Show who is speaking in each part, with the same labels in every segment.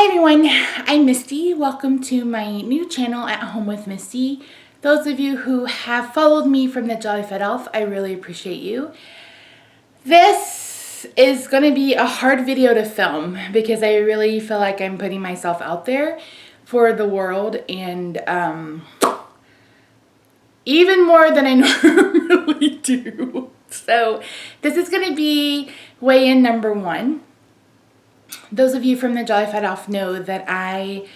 Speaker 1: Hi everyone, I'm Misty. Welcome to my new channel at Home with Misty. Those of you who have followed me from the Jolly Fed Elf, I really appreciate you. This is going to be a hard video to film because I really feel like I'm putting myself out there for the world, and even more than I normally do. So this is going to be weigh-in number 1. Those of you from the Jolly Fed Elf know that I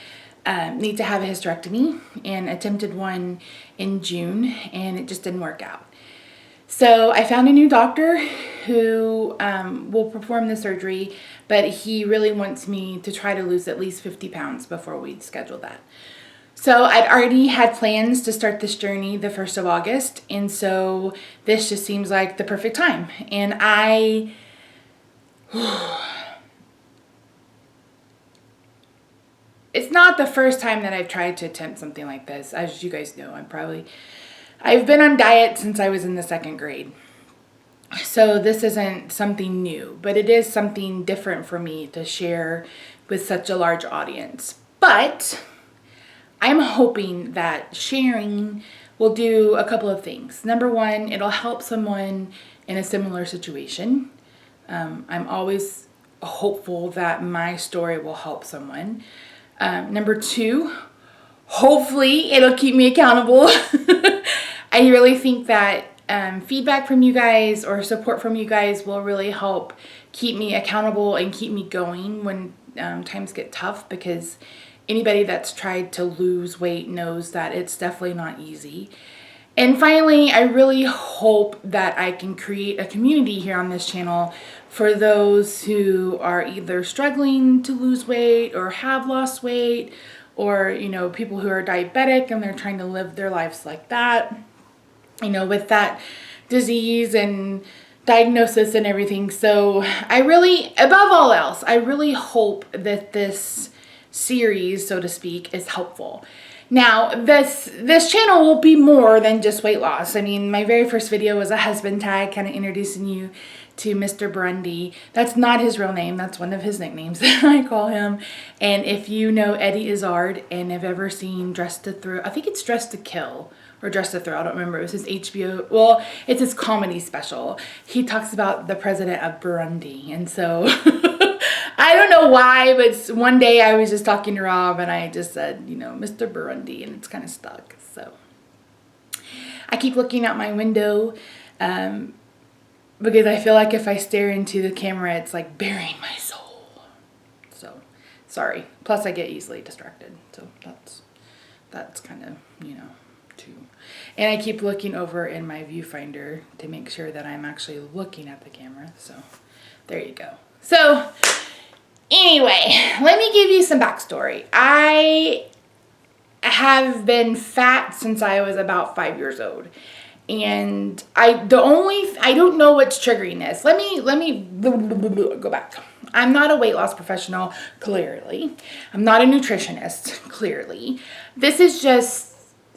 Speaker 1: need to have a hysterectomy, and attempted one in June, and it just didn't work out. So I found a new doctor who will perform the surgery, but he really wants me to try to lose at least 50 pounds before we schedule that. So I'd already had plans to start this journey the 1st of August, and so this just seems like the perfect time. And it's not the first time that I've tried to attempt something like this. As you guys know, I've been on diet since I was in the 2nd grade. So this isn't something new, but it is something different for me to share with such a large audience. But I'm hoping that sharing will do a couple of things. Number 1, it'll help someone in a similar situation. I'm always hopeful that my story will help someone. Number 2, hopefully it'll keep me accountable. I really think that feedback from you guys or support from you guys will really help keep me accountable and keep me going when times get tough, because anybody that's tried to lose weight knows that it's definitely not easy. And finally, I really hope that I can create a community here on this channel for those who are either struggling to lose weight or have lost weight, or, you know, people who are diabetic and they're trying to live their lives like that, you know, with that disease and diagnosis and everything. So I really, above all else, I really hope that this series, so to speak, is helpful. Now, this channel will be more than just weight loss. I mean, my very first video was a husband tag, kind of introducing you to Mr. Bundy. That's not his real name. That's one of his nicknames that I call him. And if you know Eddie Izzard and have ever seen Dressed to Thrill, I think it's Dressed to Kill or Dressed to Thrill, I don't remember. It was his HBO, well, it's his comedy special. He talks about the president of Burundi. And so I don't know why, but one day I was just talking to Rob and I just said, you know, Mr. Burundi, and it's kind of stuck. So I keep looking out my window because I feel like if I stare into the camera, it's like burying my soul. So sorry. Plus I get easily distracted. So that's kind of, you know, too. And I keep looking over in my viewfinder to make sure that I'm actually looking at the camera. So there you go. So anyway, let me give you some backstory. I have been fat since I was about 5 years old. And I don't know what's triggering this. Let me go back. I'm not a weight loss professional, clearly. I'm not a nutritionist, clearly. This is just,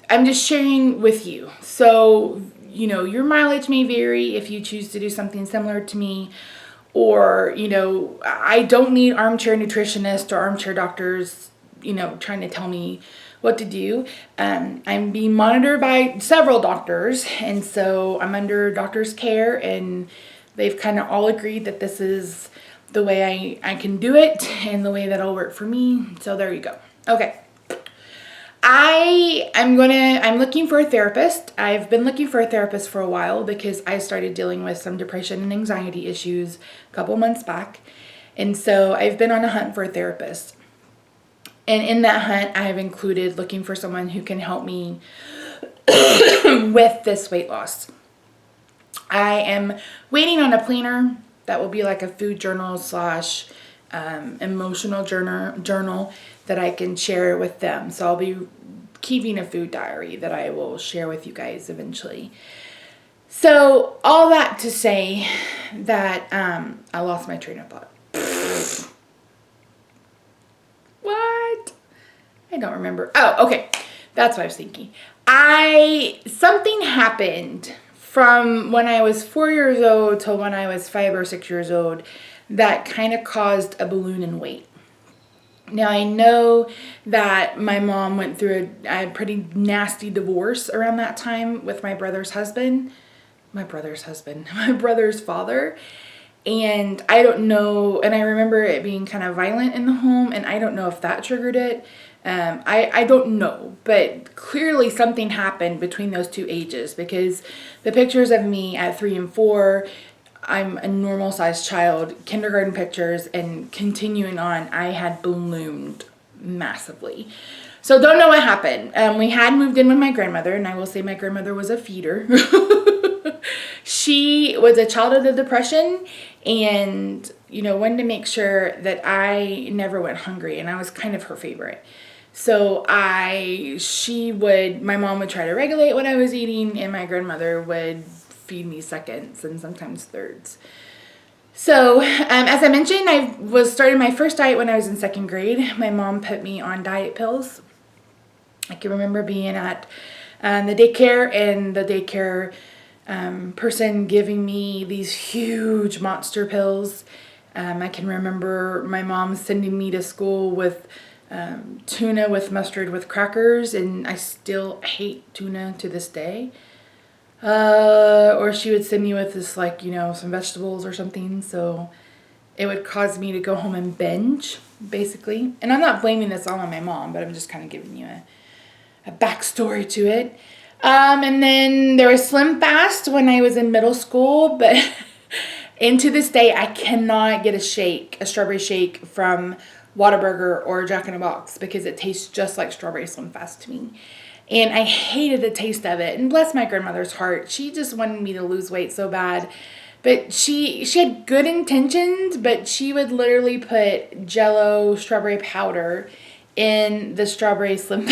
Speaker 1: I'm just sharing with you. So, you know, your mileage may vary if you choose to do something similar to me. Or, you know, I don't need armchair nutritionists or armchair doctors, you know, trying to tell me what to do. I'm being monitored by several doctors, and so I'm under doctor's care, and they've kind of all agreed that this is the way I can do it and the way that'll work for me. So there you go. Okay. I'm looking for a therapist. I've been looking for a therapist for a while because I started dealing with some depression and anxiety issues a couple months back. And so I've been on a hunt for a therapist. And in that hunt, I have included looking for someone who can help me with this weight loss. I am waiting on a planner that will be like a food journal / emotional journal that I can share with them. So I'll be keeping a food diary that I will share with you guys eventually. So all that to say that I lost my train of thought. What? I don't remember. Oh, okay. That's what I was thinking. Something happened from when I was 4 years old till when I was 5 or 6 years old that kind of caused a balloon in weight. Now, I know that my mom went through a pretty nasty divorce around that time with my brother's husband. My brother's father. And I don't know, and I remember it being kind of violent in the home, and I don't know if that triggered it. I don't know, but clearly something happened between those two ages, because the pictures of me at 3 and 4, I'm a normal sized child, kindergarten pictures, and continuing on, I had ballooned massively. So don't know what happened. We had moved in with my grandmother, and I will say my grandmother was a feeder. She was a child of the Depression, and, wanted to make sure that I never went hungry, and I was kind of her favorite. So my mom would try to regulate what I was eating, and my grandmother would feed me seconds and sometimes thirds. So, as I mentioned, I was starting my first diet when I was in second grade. My mom put me on diet pills. I can remember being at the daycare, and the daycare person giving me these huge monster pills. I can remember my mom sending me to school with tuna with mustard with crackers, and I still hate tuna to this day. Or she would send me with this, some vegetables or something, so it would cause me to go home and binge, basically. And I'm not blaming this all on my mom, but I'm just kind of giving you a backstory to it. And then there was Slim Fast when I was in middle school, but and to this day, I cannot get a strawberry shake from Whataburger or Jack in the Box, because it tastes just like strawberry Slim Fast to me. And I hated the taste of it. And bless my grandmother's heart, she just wanted me to lose weight so bad. But she had good intentions, but she would literally put Jell-O strawberry powder in the strawberry Slim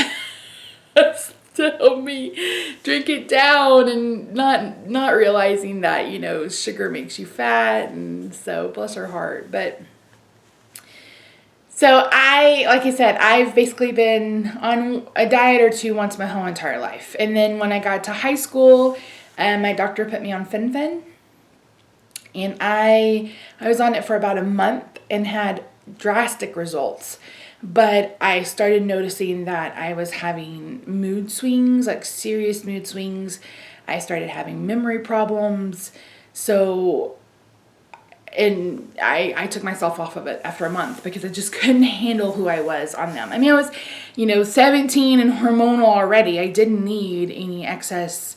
Speaker 1: Fast to help me drink it down, and not realizing that, sugar makes you fat. And so bless her heart. But so like I said, I've basically been on a diet or two once my whole entire life. And then when I got to high school, my doctor put me on Fen-Phen. And I was on it for about a month and had drastic results. But I started noticing that I was having mood swings, like serious mood swings. I started having memory problems. So, and I took myself off of it after a month, because I just couldn't handle who I was on them. I mean, I was, 17 and hormonal already. I didn't need any excess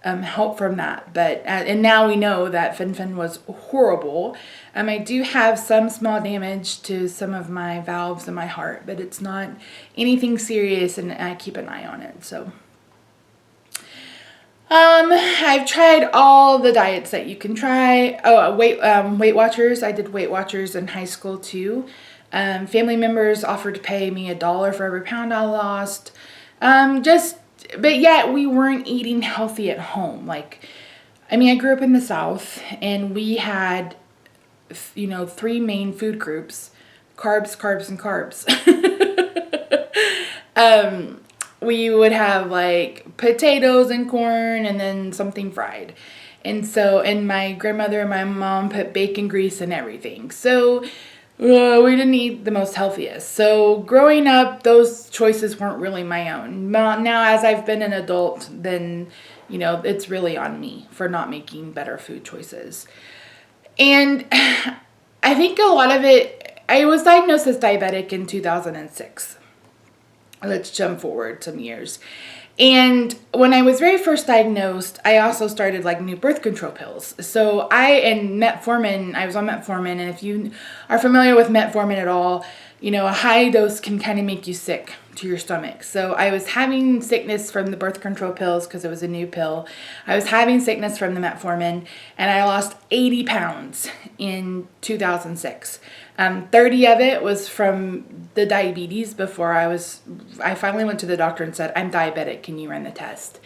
Speaker 1: help from that. But, and now we know that Fen-Phen was horrible. I do have some small damage to some of my valves in my heart, but it's not anything serious, and I keep an eye on it. So, I've tried all the diets that you can try. Oh, Weight Watchers. I did Weight Watchers in high school too. Family members offered to pay me $1 for every pound I lost. But yet we weren't eating healthy at home. I grew up in the South, and we had, 3 main food groups: carbs, carbs, and carbs. We would have potatoes and corn, and then something fried. And my grandmother and my mom put bacon grease in everything. So we didn't eat the most healthiest. So growing up, those choices weren't really my own. Now, as I've been an adult, then, it's really on me for not making better food choices. And I think a lot of it, I was diagnosed as diabetic in 2006. Let's jump forward some years. And when I was very first diagnosed, I also started new birth control pills. So metformin, I was on metformin. And if you are familiar with metformin at all, a high dose can kind of make you sick to your stomach. So I was having sickness from the birth control pills, because it was a new pill. I was having sickness from the metformin, and I lost 80 pounds in 2006. 30 of it was from the diabetes. Before I finally went to the doctor and said, "I'm diabetic, can you run the test?"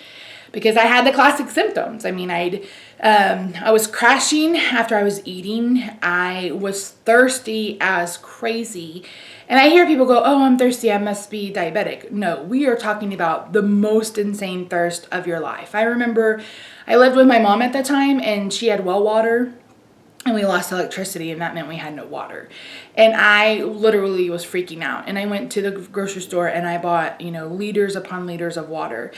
Speaker 1: Because I had the classic symptoms. I was crashing after I was eating. I was thirsty as crazy. And I hear people go, "Oh, I'm thirsty, I must be diabetic." No, we are talking about the most insane thirst of your life. I remember I lived with my mom at the time, and she had well water. and we lost electricity, and that meant we had no water. And I literally was freaking out. And I went to the grocery store and I bought, liters upon liters of water.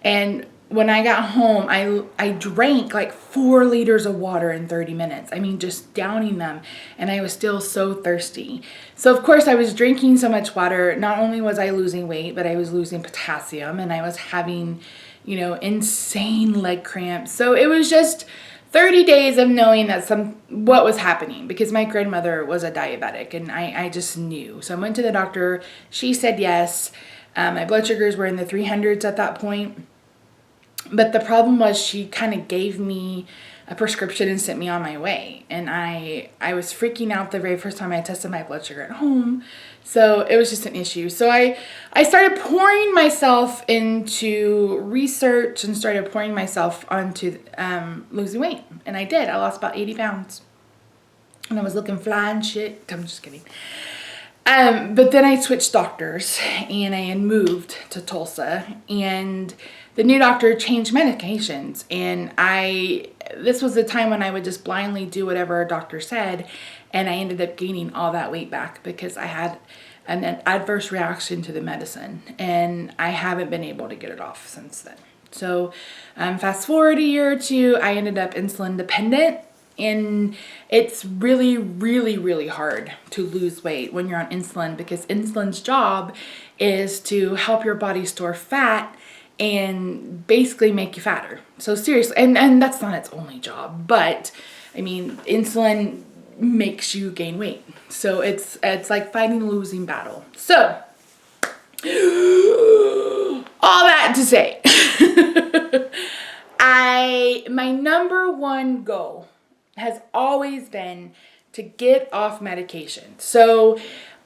Speaker 1: And when I got home, I drank like 4 liters of water in 30 minutes. I mean, just downing them. And I was still so thirsty. So of course I was drinking so much water. Not only was I losing weight, but I was losing potassium, and I was having, insane leg cramps. So it was just 30 days of knowing that what was happening, because my grandmother was a diabetic, and I just knew. So I went to the doctor. She said yes. My blood sugars were in the 300s at that point. But the problem was she kind of gave me a prescription and sent me on my way. And I was freaking out the very first time I tested my blood sugar at home. So it was just an issue. So I started pouring myself into research and started pouring myself onto losing weight. And I did. I lost about 80 pounds. And I was looking fly and shit. I'm just kidding. But then I switched doctors, and I had moved to Tulsa, and the new doctor changed medications. And this was the time when I would just blindly do whatever a doctor said. And I ended up gaining all that weight back because I had an adverse reaction to the medicine, and I haven't been able to get it off since then. So, fast forward a year or two, I ended up insulin dependent. And it's really, really, really hard to lose weight when you're on insulin, because insulin's job is to help your body store fat and basically make you fatter. So seriously, and that's not its only job, but I mean, insulin makes you gain weight. So it's like fighting a losing battle. So all that to say, my number one goal has always been to get off medication. So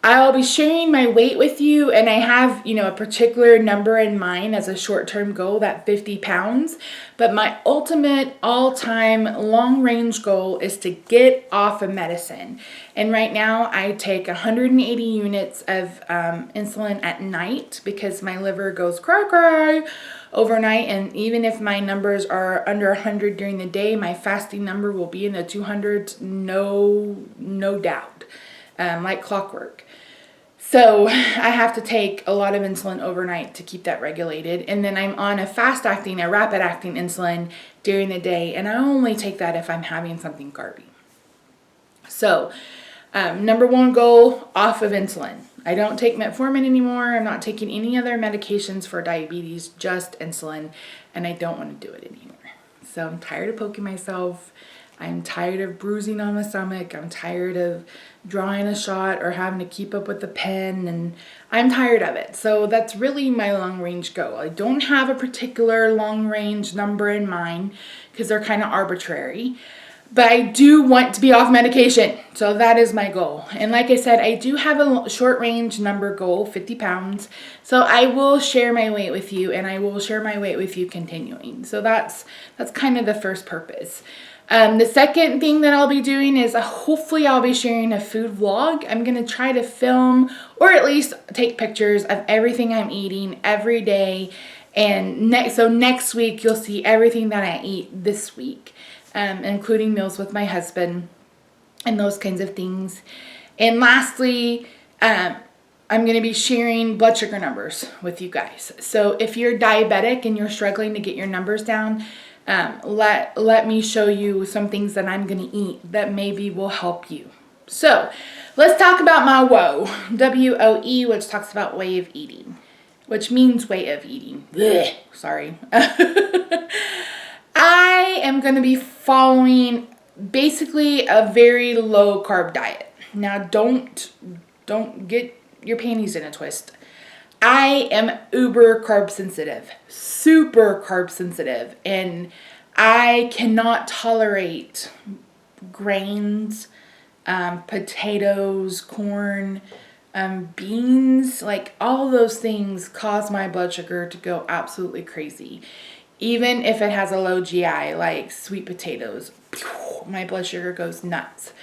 Speaker 1: I'll be sharing my weight with you, and I have, a particular number in mind as a short-term goal, that 50 pounds. But my ultimate all-time long-range goal is to get off of medicine. And right now I take 180 units of insulin at night because my liver goes cry overnight. And even if my numbers are under 100 during the day, my fasting number will be in the 200s, no doubt, like clockwork. So I have to take a lot of insulin overnight to keep that regulated. And then I'm on a rapid acting insulin during the day. And I only take that if I'm having something carby. So number one goal, off of insulin. I don't take metformin anymore. I'm not taking any other medications for diabetes, just insulin. And I don't want to do it anymore. So I'm tired of poking myself. I'm tired of bruising on my stomach. I'm tired of drawing a shot or having to keep up with the pen, and I'm tired of it. So that's really my long-range goal. I don't have a particular long-range number in mind because they're kind of arbitrary, but I do want to be off medication. So that is my goal. And like I said, I do have a short-range number goal, 50 pounds. So I will share my weight with you, and I will share my weight with you continuing. So that's kind of the first purpose. The second thing that I'll be doing is hopefully I'll be sharing a food vlog. I'm going to try to film or at least take pictures of everything I'm eating every day. And next week you'll see everything that I eat this week, including meals with my husband and those kinds of things. And lastly, I'm going to be sharing blood sugar numbers with you guys. So if you're diabetic and you're struggling to get your numbers down, let me show you some things that I'm going to eat that maybe will help you. So let's talk about my WOE, W-O-E, which talks about way of eating, which means way of eating. Blech, sorry. I am going to be following basically a very low carb diet. Now don't get your panties in a twist. I am uber carb sensitive, super carb sensitive, and I cannot tolerate grains, potatoes, corn, beans. Like all those things cause my blood sugar to go absolutely crazy. Even if it has a low GI, like sweet potatoes, my blood sugar goes nuts.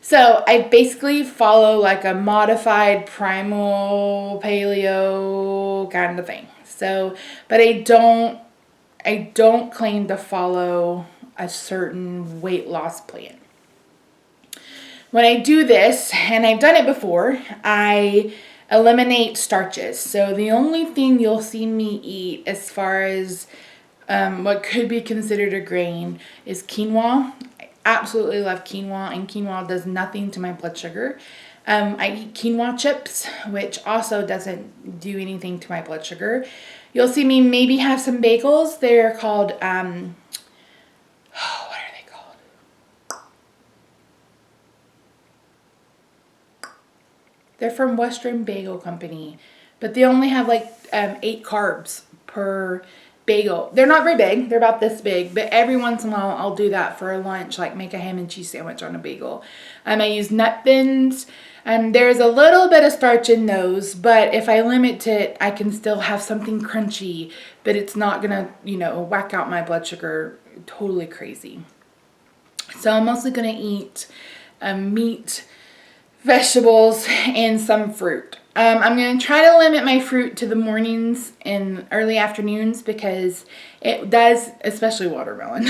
Speaker 1: So I basically follow like a modified primal paleo kind of thing. So, but I don't claim to follow a certain weight loss plan. when I do this, and I've done it before, I eliminate starches. So the only thing you'll see me eat as far as what could be considered a grain is quinoa. I absolutely love quinoa, and quinoa does nothing to my blood sugar. I eat quinoa chips, which also doesn't do anything to my blood sugar. You'll see me maybe have some bagels. They're called, what are they called? They're from Western Bagel Company, but they only have like 8 carbs per bagel. They're not very big. They're about this big, but every once in a while I'll do that for a lunch, like make a ham and cheese sandwich on a bagel. I use nut thins, and there's a little bit of starch in those, but if I limit it, I can still have something crunchy, but it's not gonna, whack out my blood sugar totally crazy. So I'm mostly gonna eat meat, vegetables, and some fruit. I'm going to try to limit my fruit to the mornings and early afternoons because it does, especially watermelon,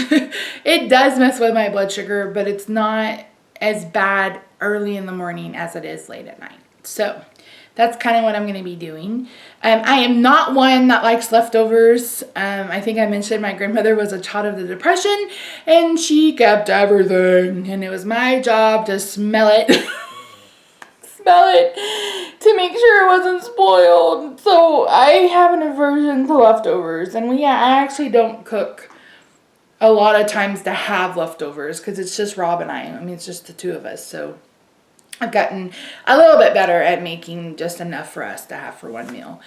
Speaker 1: it does mess with my blood sugar, but it's not as bad early in the morning as it is late at night. So that's kind of what I'm going to be doing. I am not one that likes leftovers. I think I mentioned my grandmother was a child of the Depression, and she kept everything, and it was my job to smell it. To make sure it wasn't spoiled. So I have an aversion to leftovers. And I actually don't cook a lot of times to have leftovers because it's just Rob and I. It's just the two of us. So I've gotten a little bit better at making just enough for us to have for one meal.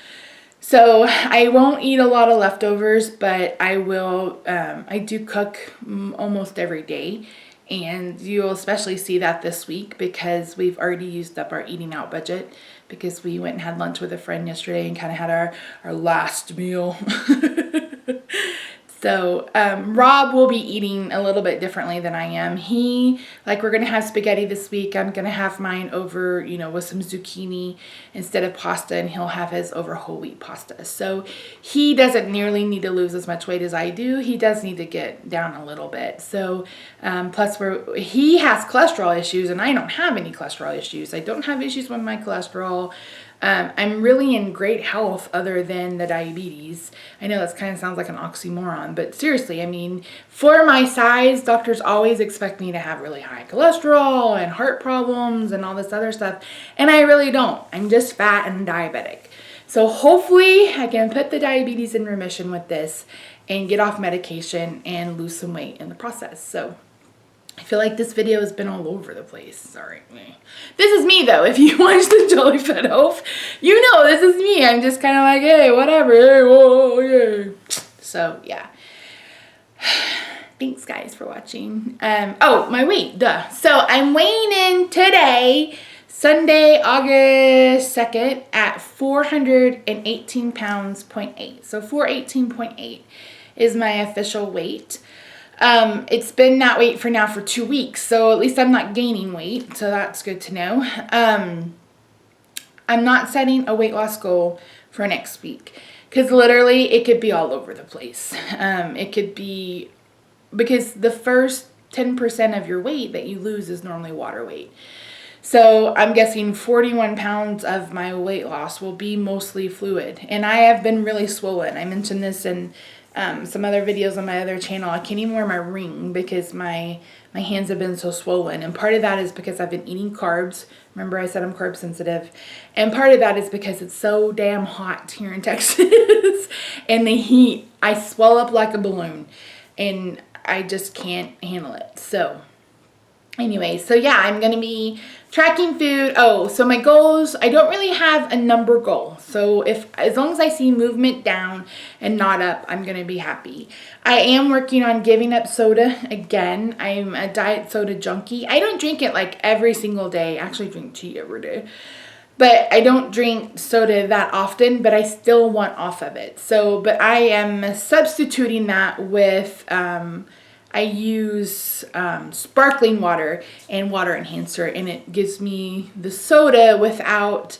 Speaker 1: So I won't eat a lot of leftovers, but I will, I do cook almost every day. And you'll especially see that this week because we've already used up our eating out budget because we went and had lunch with a friend yesterday and kind of had our last meal. So Rob will be eating a little bit differently than I am. We're going to have spaghetti this week. I'm going to have mine over, with some zucchini instead of pasta, and he'll have his over whole wheat pasta. So he doesn't nearly need to lose as much weight as I do. He does need to get down a little bit. So plus he has cholesterol issues, and I don't have any cholesterol issues. I don't have issues with my cholesterol. I'm really in great health other than the diabetes. I know that kind of sounds like an oxymoron, but seriously, for my size, doctors always expect me to have really high cholesterol and heart problems and all this other stuff, and I really don't. I'm just fat and diabetic. So hopefully I can put the diabetes in remission with this and get off medication and lose some weight in the process. So I feel like this video has been all over the place. Sorry. This is me, though. If you watch the Jolly Fed Elf, you know this is me. I'm just kind of like, hey, whatever. Hey, whoa, yeah. So, yeah. Thanks, guys, for watching. My weight, duh. So, I'm weighing in today, Sunday, August 2nd, at 418 pounds, 0.8. So, 418.8 is my official weight. It's been that weight for 2 weeks, so at least I'm not gaining weight, so that's good to know. I'm not setting a weight loss goal for next week, because literally it could be all over the place. It could be, because the first 10% of your weight that you lose is normally water weight. So I'm guessing 41 pounds of my weight loss will be mostly fluid, and I have been really swollen. I mentioned this in some other videos on my other channel. I can't even wear my ring because my hands have been so swollen, and part of that is because I've been eating carbs. Remember I said I'm carb sensitive, and part of that is because it's so damn hot here in Texas and the heat. I swell up like a balloon and I just can't handle it. So anyway, I'm going to be tracking food. So my goals, I don't really have a number goal. So as long as I see movement down and not up, I'm going to be happy. I am working on giving up soda again. I'm a diet soda junkie. I don't drink it like every single day. I actually drink tea every day. But I don't drink soda that often, but I still want off of it. But I am substituting that with I use sparkling water and water enhancer, and it gives me the soda without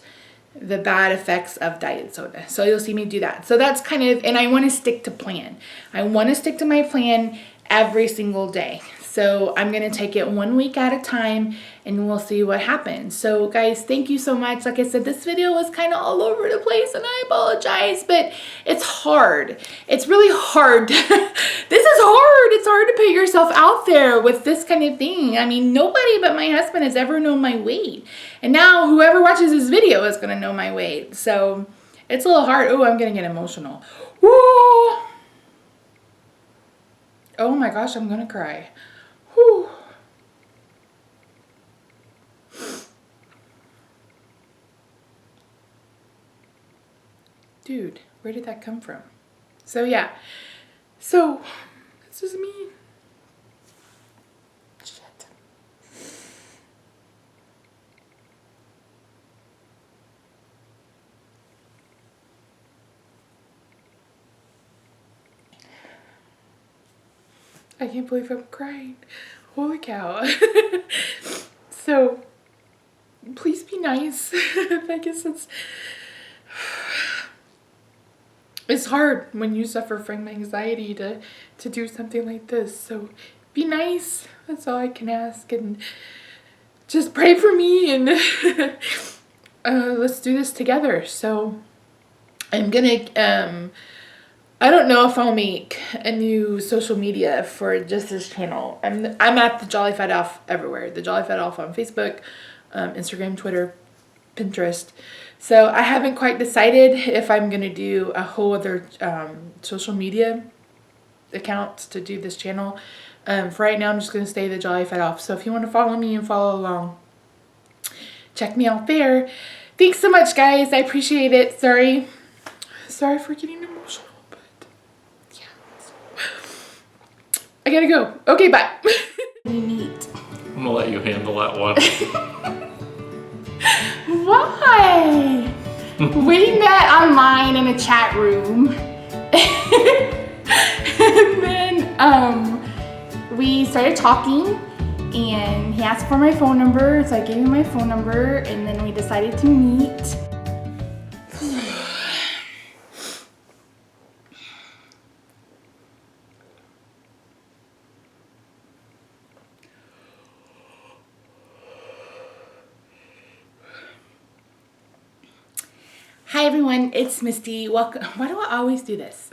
Speaker 1: the bad effects of diet soda. So you'll see me do that. So that's kind of, and I want to stick to plan. I want to stick to my plan every single day. So I'm going to take it 1 week at a time and we'll see what happens. So guys, thank you so much. Like I said, this video was kind of all over the place and I apologize, but it's hard. It's really hard. This is hard. It's hard to put yourself out there with this kind of thing. I mean, nobody but my husband has ever known my weight. And now whoever watches this video is going to know my weight. So it's a little hard. Oh, I'm going to get emotional. Woo! Oh my gosh, I'm going to cry. Whew. Dude, where did that come from? So yeah, so this is me. Shit. I can't believe I'm crying. Holy cow. So, please be nice. I guess it's hard when you suffer from anxiety to do something like this. So, be nice. That's all I can ask. And just pray for me and let's do this together. So, I'm gonna, I don't know if I'll make a new social media for just this channel. I'm at the Jolly Fat Elf everywhere. The Jolly Fat Elf on Facebook, Instagram, Twitter, Pinterest. So I haven't quite decided if I'm going to do a whole other social media accounts to do this channel. For right now, I'm just going to stay the Jolly Fat Elf. So if you want to follow me and follow along, check me out there. Thanks so much, guys. I appreciate it. Sorry for getting emotional. I gotta go. Okay, bye. Neat.
Speaker 2: I'm gonna let you handle that one.
Speaker 1: Why? We met online in a chat room. And then we started talking and he asked for my phone number, so I gave him my phone number and then we decided to meet. Hi everyone, it's Misty. Welcome. Why do I always do this?